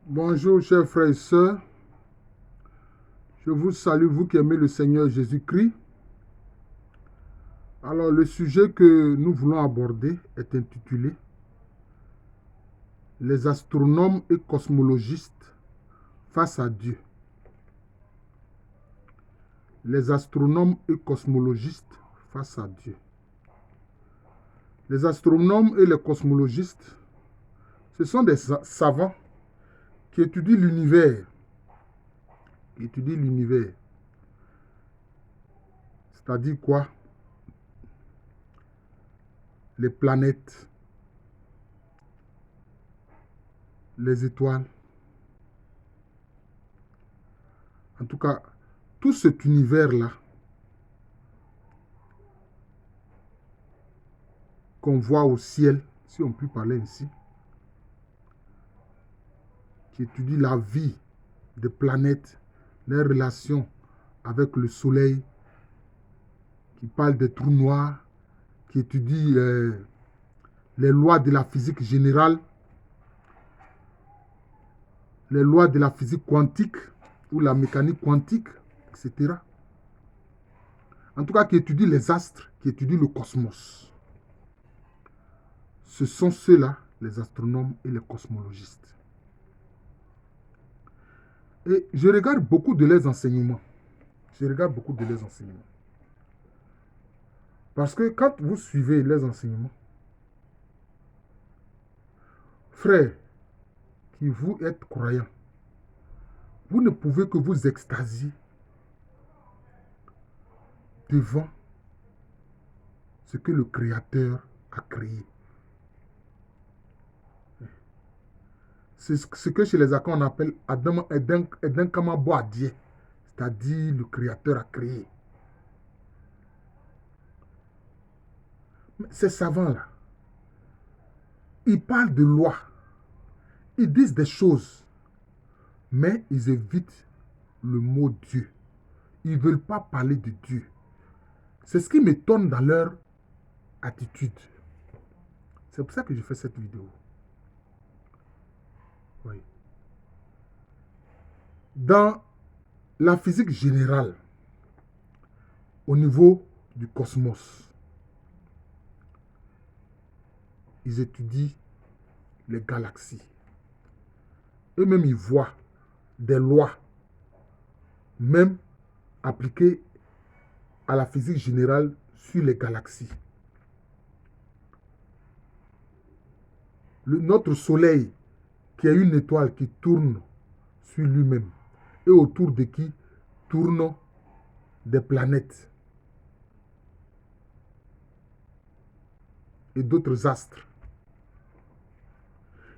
Bonjour chers frères et sœurs, je vous salue, vous qui aimez le Seigneur Jésus-Christ. Alors le sujet que nous voulons aborder est intitulé Les astronomes et cosmologistes face à Dieu. Les astronomes et cosmologistes face à Dieu. Les astronomes et les cosmologistes, ce sont des savants qui étudient l'univers. C'est-à-dire quoi? Les planètes, les étoiles. En tout cas, tout cet univers-là qu'on voit au ciel, si on peut parler ainsi, qui étudie la vie des planètes, leurs relations avec le soleil, qui parle des trous noirs, qui étudie les lois de la physique générale, les lois de la physique quantique ou la mécanique quantique, etc. En tout cas, qui étudie les astres, qui étudie le cosmos. Ce sont ceux-là, les astronomes et les cosmologistes. Et je regarde beaucoup de leurs enseignements. Parce que quand vous suivez les enseignements, frères, qui vous êtes croyants, vous ne pouvez que vous extasier devant ce que le Créateur a créé. C'est ce que chez les Akans on appelle Adam Eden Kamabo Adie, c'est-à-dire le Créateur a créé. Mais ces savants-là, ils parlent de lois, ils disent des choses, mais ils évitent le mot Dieu. Ils ne veulent pas parler de Dieu. C'est ce qui m'étonne dans leur attitude. C'est pour ça que je fais cette vidéo. Oui. Dans la physique générale, au niveau du cosmos, ils étudient les galaxies. Eux-mêmes, ils voient des lois, même appliquées à la physique générale sur les galaxies. Notre Soleil, qui est une étoile qui tourne sur lui-même, et autour de qui tournent des planètes et d'autres astres.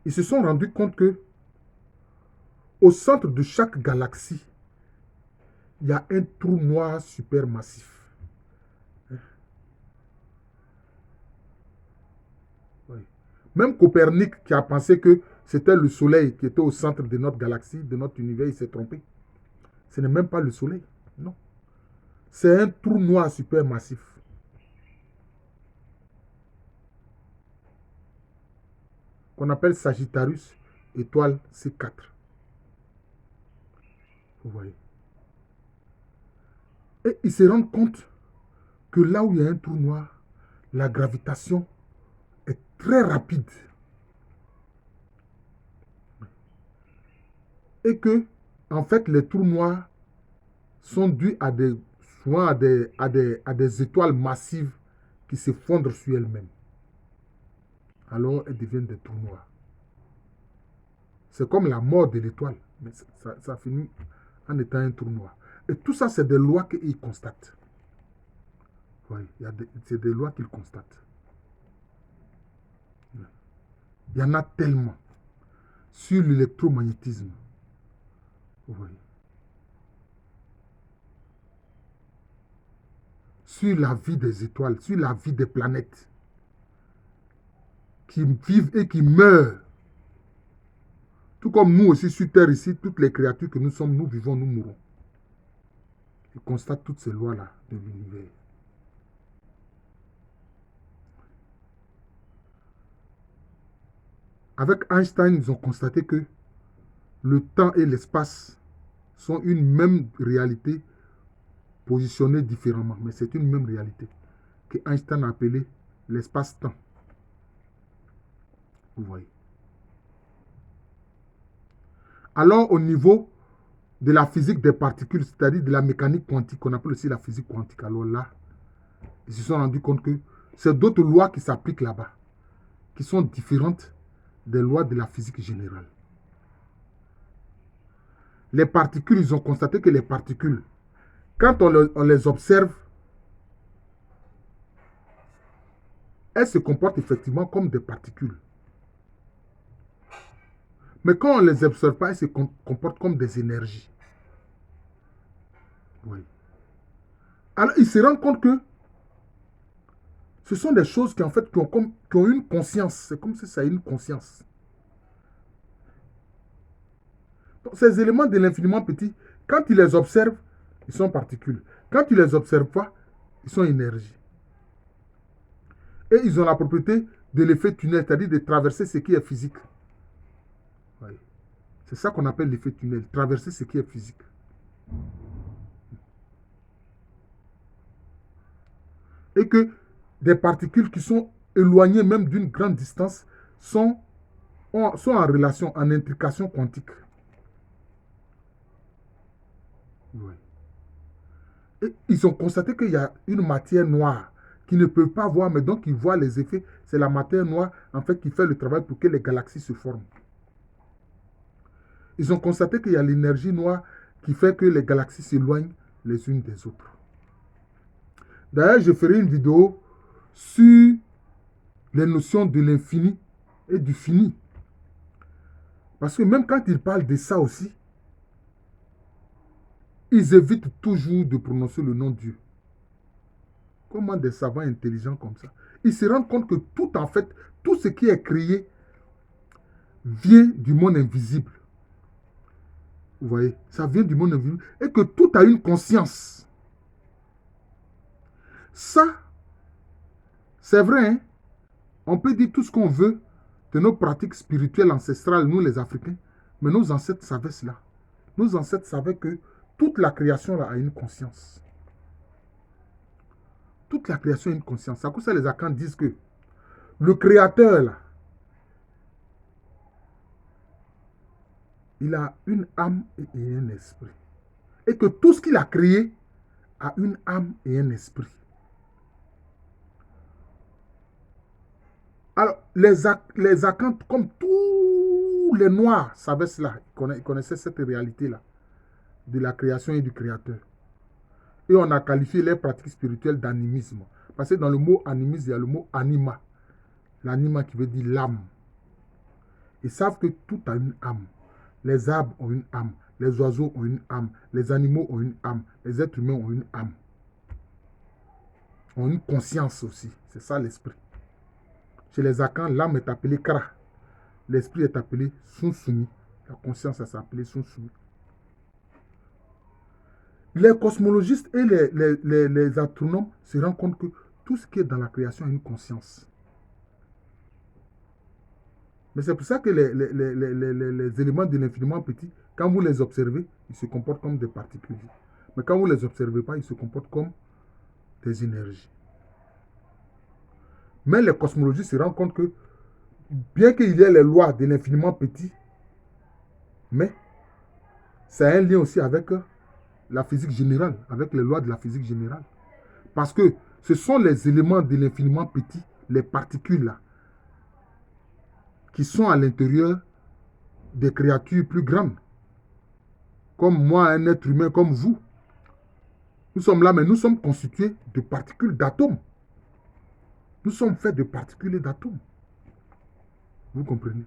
Ils se sont rendus compte que au centre de chaque galaxie, il y a un trou noir supermassif. Oui. Même Copernic, qui a pensé que c'était le Soleil qui était au centre de notre galaxie, de notre univers, il s'est trompé. Ce n'est même pas le Soleil, non. C'est un trou noir supermassif. Qu'on appelle Sagittarius, étoile C4. Vous voyez. Et ils se rendent compte que là où il y a un trou noir, la gravitation est très rapide. Et que, en fait, les trous noirs sont dus souvent à des étoiles massives qui se fondent sur elles-mêmes. Alors, elles deviennent des trous noirs. C'est comme la mort de l'étoile, mais ça finit en étant un trou noir. Et tout ça, c'est des lois qu'ils constatent. Oui, c'est des lois qu'ils constatent. Il y en a tellement sur l'électromagnétisme. Vous voyez. Sur la vie des étoiles, sur la vie des planètes qui vivent et qui meurent. Tout comme nous aussi sur Terre ici, toutes les créatures que nous sommes, nous vivons, nous mourons. Ils constatent toutes ces lois-là de l'univers. Avec Einstein, ils ont constaté que le temps et l'espace sont une même réalité positionnée différemment. Mais c'est une même réalité que Einstein a appelée l'espace-temps. Vous voyez. Alors, au niveau de la physique des particules, c'est-à-dire de la mécanique quantique, qu'on appelle aussi la physique quantique, alors là, ils se sont rendus compte que c'est d'autres lois qui s'appliquent là-bas, qui sont différentes des lois de la physique générale. Les particules, ils ont constaté que les particules, quand on les observe, elles se comportent effectivement comme des particules. Mais quand on ne les observe pas, elles se comportent comme des énergies. Oui. Alors, ils se rendent compte que ce sont des choses qui, en fait, qui ont une conscience. C'est comme si ça a une conscience. Donc, ces éléments de l'infiniment petit, quand ils les observent, ils sont particules. Quand ils ne les observent pas, ils sont énergie. Et ils ont la propriété de l'effet tunnel, c'est-à-dire de traverser ce qui est physique. Oui. C'est ça qu'on appelle l'effet tunnel, traverser ce qui est physique. Et que des particules qui sont éloignées même d'une grande distance sont en relation, en intrication quantique. Oui. Et ils ont constaté qu'il y a une matière noire qui ne peut pas voir, mais donc ils voient les effets. C'est la matière noire, en fait, qui fait le travail pour que les galaxies se forment. Ils ont constaté qu'il y a l'énergie noire qui fait que les galaxies s'éloignent les unes des autres. D'ailleurs, je ferai une vidéo sur les notions de l'infini et du fini. Parce que même quand ils parlent de ça aussi, ils évitent toujours de prononcer le nom de Dieu. Comment des savants intelligents comme ça? Ils se rendent compte que tout, en fait, tout ce qui est créé vient du monde invisible. Vous voyez? Ça vient du monde invisible. Et que tout a une conscience. Ça, c'est vrai, hein? On peut dire tout ce qu'on veut de nos pratiques spirituelles ancestrales, nous les Africains, mais nos ancêtres savaient cela. Nos ancêtres savaient que toute la création là, a une conscience. Toute la création a une conscience. C'est à cause de ça les Akans disent que le créateur là, il a une âme et un esprit. Et que tout ce qu'il a créé a une âme et un esprit. Alors, les Akans, comme tous les Noirs, savaient cela. Ils connaissaient cette réalité-là de la création et du créateur. Et on a qualifié les pratiques spirituelles d'animisme. Parce que dans le mot animisme, il y a le mot anima. L'anima qui veut dire l'âme. Ils savent que tout a une âme. Les arbres ont une âme. Les oiseaux ont une âme. Les animaux ont une âme. Les êtres humains ont une âme. Ont une conscience aussi. C'est ça l'esprit. Chez les Akans, l'âme est appelée Kra. L'esprit est appelé Sunsumi. La conscience est appelée Sunsumi. Les cosmologistes et les astronomes se rendent compte que tout ce qui est dans la création a une conscience. Mais c'est pour ça que les éléments de l'infiniment petit, quand vous les observez, ils se comportent comme des particules. Mais quand vous ne les observez pas, ils se comportent comme des énergies. Mais les cosmologistes se rendent compte que, bien qu'il y ait les lois de l'infiniment petit, mais ça a un lien aussi avec la physique générale, avec les lois de la physique générale. Parce que ce sont les éléments de l'infiniment petit, les particules là, qui sont à l'intérieur des créatures plus grandes. Comme moi, un être humain, comme vous. Nous sommes là, mais nous sommes constitués de particules d'atomes. Nous sommes faits de particules et d'atomes. Vous comprenez?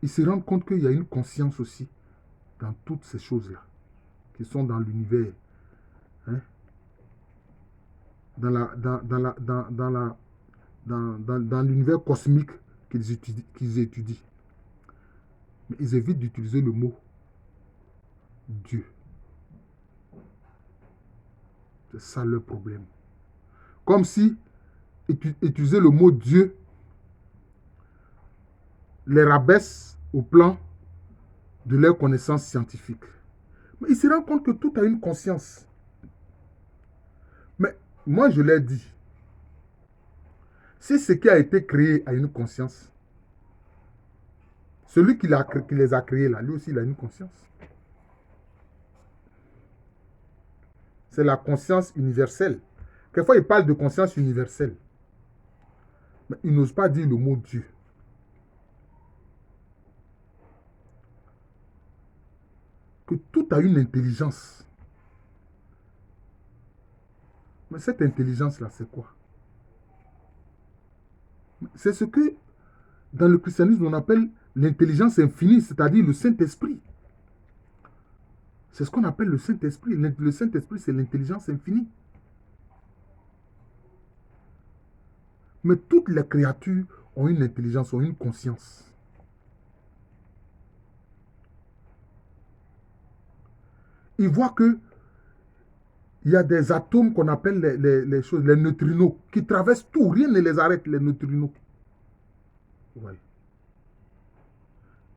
Ils se rendent compte qu'il y a une conscience aussi dans toutes ces choses-là, qui sont dans l'univers. Hein? Dans l'univers cosmique qu'ils étudient. Mais ils évitent d'utiliser le mot Dieu. C'est ça le problème. Comme si utiliser le mot Dieu les rabaisse au plan de leurs connaissances scientifiques. Mais ils se rendent compte que tout a une conscience. Mais moi, je l'ai dit, si ce qui a été créé a une conscience, celui qui les a créés là, lui aussi, il a une conscience. C'est la conscience universelle. Quelquefois, il parle de conscience universelle. Mais il n'ose pas dire le mot Dieu. Que tout a une intelligence. Mais cette intelligence-là, c'est quoi? C'est ce que, dans le christianisme, on appelle l'intelligence infinie, c'est-à-dire le Saint-Esprit. C'est ce qu'on appelle le Saint-Esprit. Le Saint-Esprit, c'est l'intelligence infinie. Mais toutes les créatures ont une intelligence, ont une conscience. Ils voient que il y a des atomes qu'on appelle les choses, les neutrinos, qui traversent tout, rien ne les arrête, les neutrinos. Ouais.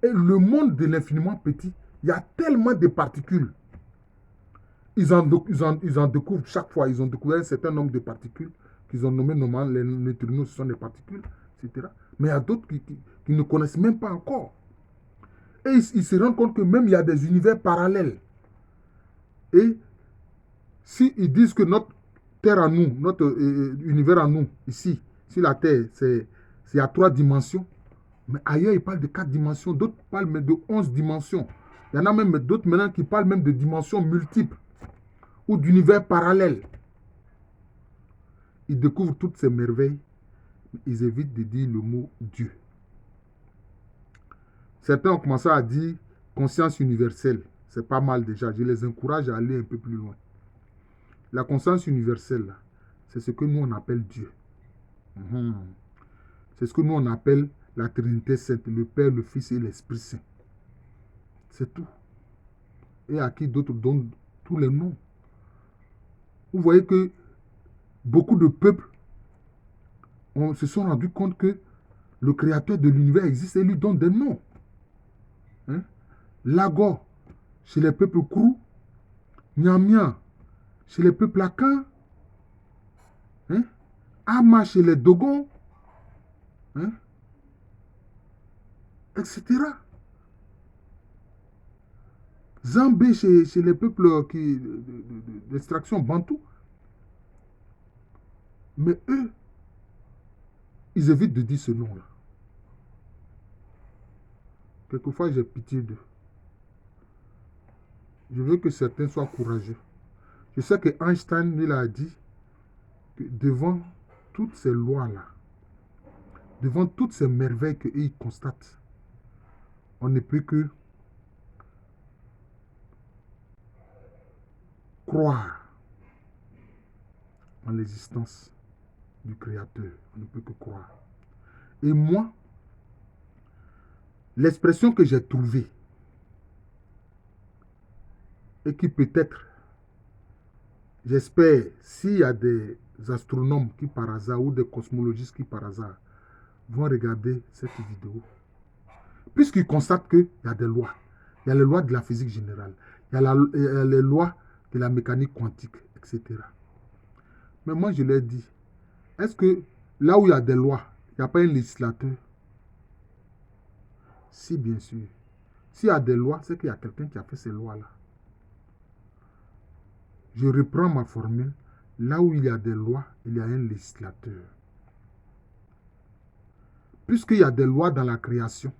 Et le monde de l'infiniment petit, il y a tellement de particules. Ils en découvrent chaque fois, ils ont découvert un certain nombre de particules qu'ils ont nommées normalement, les neutrinos, ce sont des particules, etc. Mais il y a d'autres qui ne connaissent même pas encore. Et ils se rendent compte que même il y a des univers parallèles. Et si ils disent que notre Terre à nous, notre univers à nous, ici, si la Terre, c'est à 3 dimensions, mais ailleurs, ils parlent de 4 dimensions, d'autres parlent de 11 dimensions. Il y en a même d'autres maintenant qui parlent même de dimensions multiples ou d'univers parallèles. Ils découvrent toutes ces merveilles, mais ils évitent de dire le mot Dieu. Certains ont commencé à dire conscience universelle. C'est pas mal déjà. Je les encourage à aller un peu plus loin. La conscience universelle, c'est ce que nous on appelle Dieu. C'est ce que nous on appelle la Trinité Sainte, le Père, le Fils et l'Esprit Saint. C'est tout. Et à qui d'autres donnent tous les noms. Vous voyez que beaucoup de peuples se sont rendus compte que le créateur de l'univers existe et lui donne des noms. Hein? Lagor, chez les peuples Krou, Nyamia, chez les peuples Akan, hein? Ama chez les Dogons, hein? Etc. Zambé chez les peuples d'extraction bantou. Mais eux, ils évitent de dire ce nom-là. Quelquefois, j'ai pitié d'eux. Je veux que certains soient courageux. Je sais que Einstein, il a dit que devant toutes ces lois-là, devant toutes ces merveilles qu'ils constatent, on ne peut que croire en l'existence du Créateur. On ne peut que croire. Et moi, l'expression que j'ai trouvée, et qui peut-être, j'espère, s'il y a des astronomes qui par hasard, ou des cosmologistes qui par hasard, vont regarder cette vidéo, puisqu'ils constatent qu'il y a des lois. Il y a les lois de la physique générale, il y a les lois de la mécanique quantique, etc. Mais moi, je leur dis, est-ce que là où il y a des lois, il n'y a pas un législateur? Si, bien sûr. S'il y a des lois, c'est qu'il y a quelqu'un qui a fait ces lois-là. Je reprends ma formule. Là où il y a des lois, il y a un législateur. Puisqu'il y a des lois dans la création,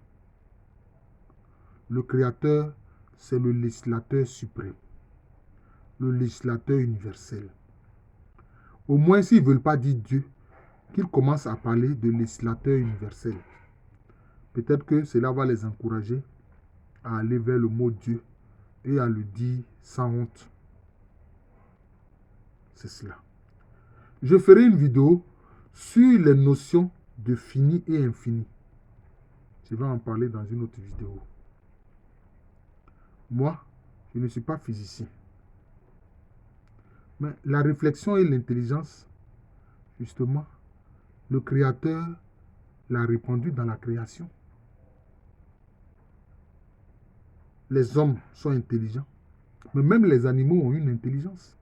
le créateur, c'est le législateur suprême, le législateur universel. Au moins, s'ils ne veulent pas dire Dieu, qu'ils commencent à parler de législateur universel. Peut-être que cela va les encourager à aller vers le mot Dieu et à le dire sans honte. C'est cela. Je ferai une vidéo sur les notions de fini et infini. Je vais en parler dans une autre vidéo. Moi, je ne suis pas physicien. Mais la réflexion et l'intelligence, justement, le Créateur l'a répandu dans la création. les hommes sont intelligents. Mais même les animaux ont une intelligence.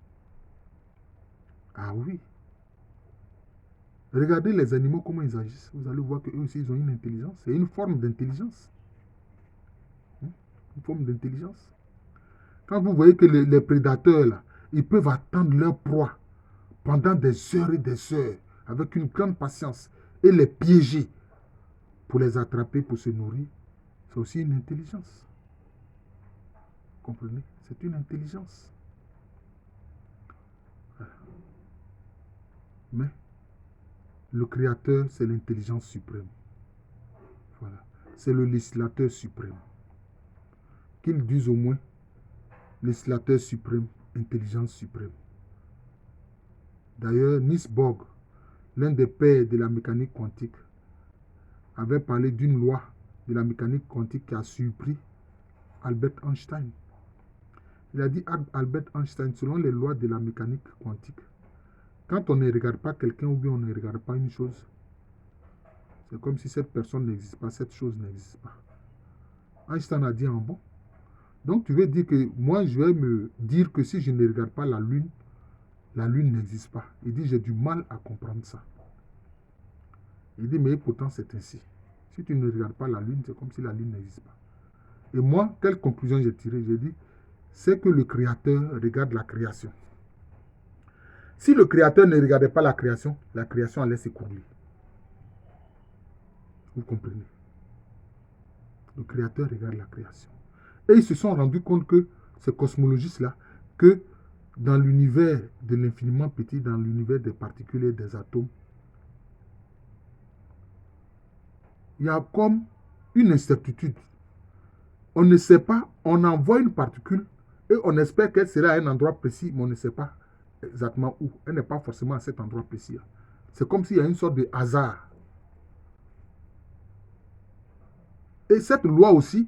Ah oui. Regardez les animaux, comment ils agissent. Vous allez voir qu'eux aussi, ils ont une intelligence. C'est une forme d'intelligence. Une forme d'intelligence. Quand vous voyez que les prédateurs, là, ils peuvent attendre leur proie pendant des heures et des heures, avec une grande patience, et les piéger pour les attraper, pour se nourrir, c'est aussi une intelligence. Vous comprenez? C'est une intelligence. Mais le Créateur, c'est l'intelligence suprême. Voilà. C'est le législateur suprême. Qu'ils disent au moins législateur suprême, intelligence suprême. D'ailleurs, Niels Bohr, l'un des pères de la mécanique quantique, avait parlé d'une loi de la mécanique quantique qui a surpris Albert Einstein. Il a dit à Albert Einstein, selon les lois de la mécanique quantique, quand on ne regarde pas quelqu'un ou bien on ne regarde pas une chose, c'est comme si cette personne n'existe pas, cette chose n'existe pas. Einstein a dit en bon. Donc tu veux dire que moi je vais me dire que si je ne regarde pas la lune n'existe pas. Il dit j'ai du mal à comprendre ça. Il dit mais pourtant c'est ainsi. Si tu ne regardes pas la lune, c'est comme si la lune n'existe pas. Et moi, quelle conclusion j'ai tirée? J'ai dit, c'est que le Créateur regarde la création. Si le Créateur ne regardait pas la création allait s'écrouler. Vous comprenez? Le Créateur regarde la création. Et ils se sont rendus compte que, ces cosmologistes-là, que dans l'univers de l'infiniment petit, dans l'univers des particules et des atomes, il y a comme une incertitude. On ne sait pas, on envoie une particule et on espère qu'elle sera à un endroit précis, mais on ne sait pas exactement où. Elle n'est pas forcément à cet endroit précis. C'est comme s'il y a une sorte de hasard. Et cette loi aussi,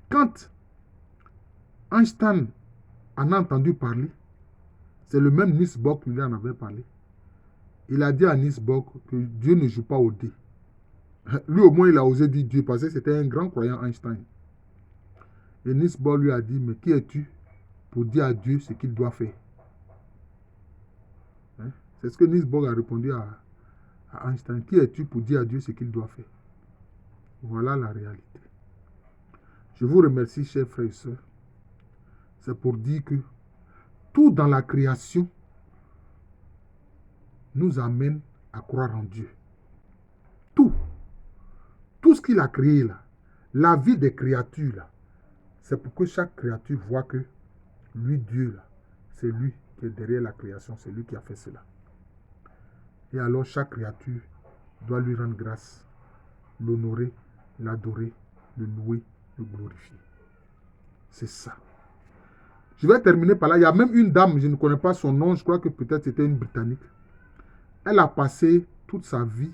quand Einstein en a entendu parler, c'est le même Niels Bohr qui lui en avait parlé. Il a dit à Niels Bohr que Dieu ne joue pas au dé. Lui au moins il a osé dire Dieu parce que c'était un grand croyant Einstein. Et Niels Bohr lui a dit, mais qui es-tu pour dire à Dieu ce qu'il doit faire? Hein? C'est ce que Niels Bohr a répondu à Einstein. Qui es-tu pour dire à Dieu ce qu'il doit faire? Voilà la réalité. Je vous remercie, chers frères et sœurs. C'est pour dire que tout dans la création nous amène à croire en Dieu. Tout. Tout ce qu'il a créé là, la vie des créatures là, c'est pour que chaque créature voit que lui, Dieu là, c'est lui qui est derrière la création, c'est lui qui a fait cela. Et alors chaque créature doit lui rendre grâce, l'honorer, l'adorer, le louer, le glorifier. C'est ça. Je vais terminer par là. Il y a même une dame, je ne connais pas son nom, je crois que peut-être c'était une Britannique. Elle a passé toute sa vie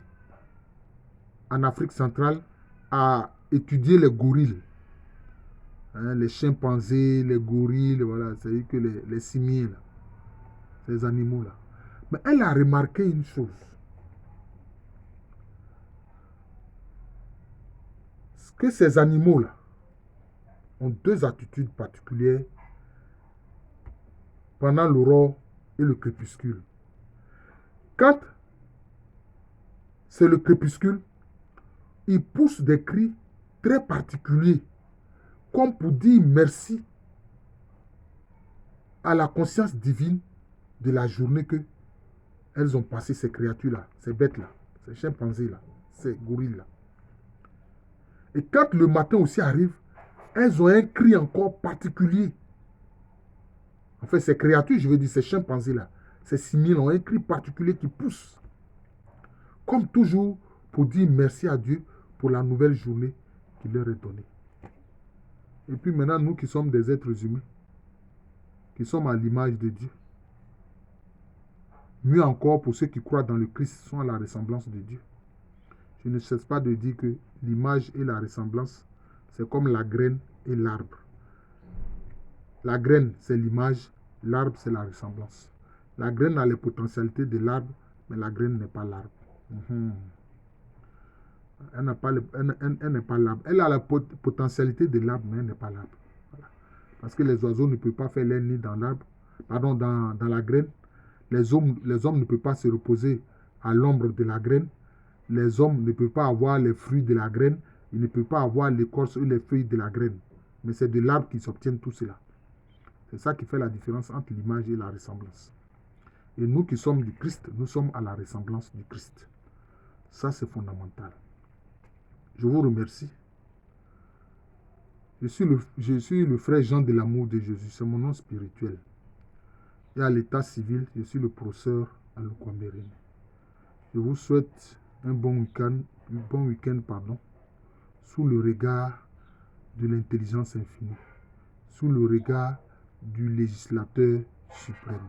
en Afrique centrale à étudier les gorilles. Hein, les chimpanzés, les gorilles, voilà, c'est-à-dire que les simiens, là, ces animaux-là. Mais elle a remarqué une chose. Que ces animaux-là ont deux attitudes particulières pendant l'aurore et le crépuscule. Quand c'est le crépuscule, ils poussent des cris très particuliers, comme pour dire merci à la conscience divine de la journée que elles ont passé, ces créatures-là, ces bêtes-là, ces chimpanzés-là, ces gorilles-là. Et quand le matin aussi arrive, elles ont un cri encore particulier. En fait, ces créatures, je veux dire, ces chimpanzés-là, ces simiens ont un cri particulier qui pousse. Comme toujours, pour dire merci à Dieu pour la nouvelle journée qu'il leur est donnée. Et puis maintenant, nous qui sommes des êtres humains, qui sommes à l'image de Dieu, mieux encore pour ceux qui croient dans le Christ, sont à la ressemblance de Dieu. Je ne cesse pas de dire que l'image et la ressemblance, c'est comme la graine et l'arbre. La graine, c'est l'image, l'arbre, c'est la ressemblance. La graine a les potentialités de l'arbre, mais la graine n'est pas l'arbre. Elle n'est pas l'arbre. Elle a la potentialité de l'arbre, mais elle n'est pas l'arbre. Parce que les oiseaux ne peuvent pas faire leur nid dans l'arbre, pardon, dans la graine. Les hommes ne peuvent pas se reposer à l'ombre de la graine. Les hommes ne peuvent pas avoir les fruits de la graine. Ils ne peuvent pas avoir l'écorce ou les feuilles de la graine. Mais c'est de l'arbre qu'ils obtiennent tout cela. C'est ça qui fait la différence entre l'image et la ressemblance. Et nous qui sommes du Christ, nous sommes à la ressemblance du Christ. Ça, c'est fondamental. Je vous remercie. Je suis le frère Jean de l'amour de Jésus. C'est mon nom spirituel. Et à l'état civil, je suis le professeur à l'Okwamérine. Je vous souhaite un bon week-end, sous le regard de l'intelligence infinie, sous le regard du législateur suprême.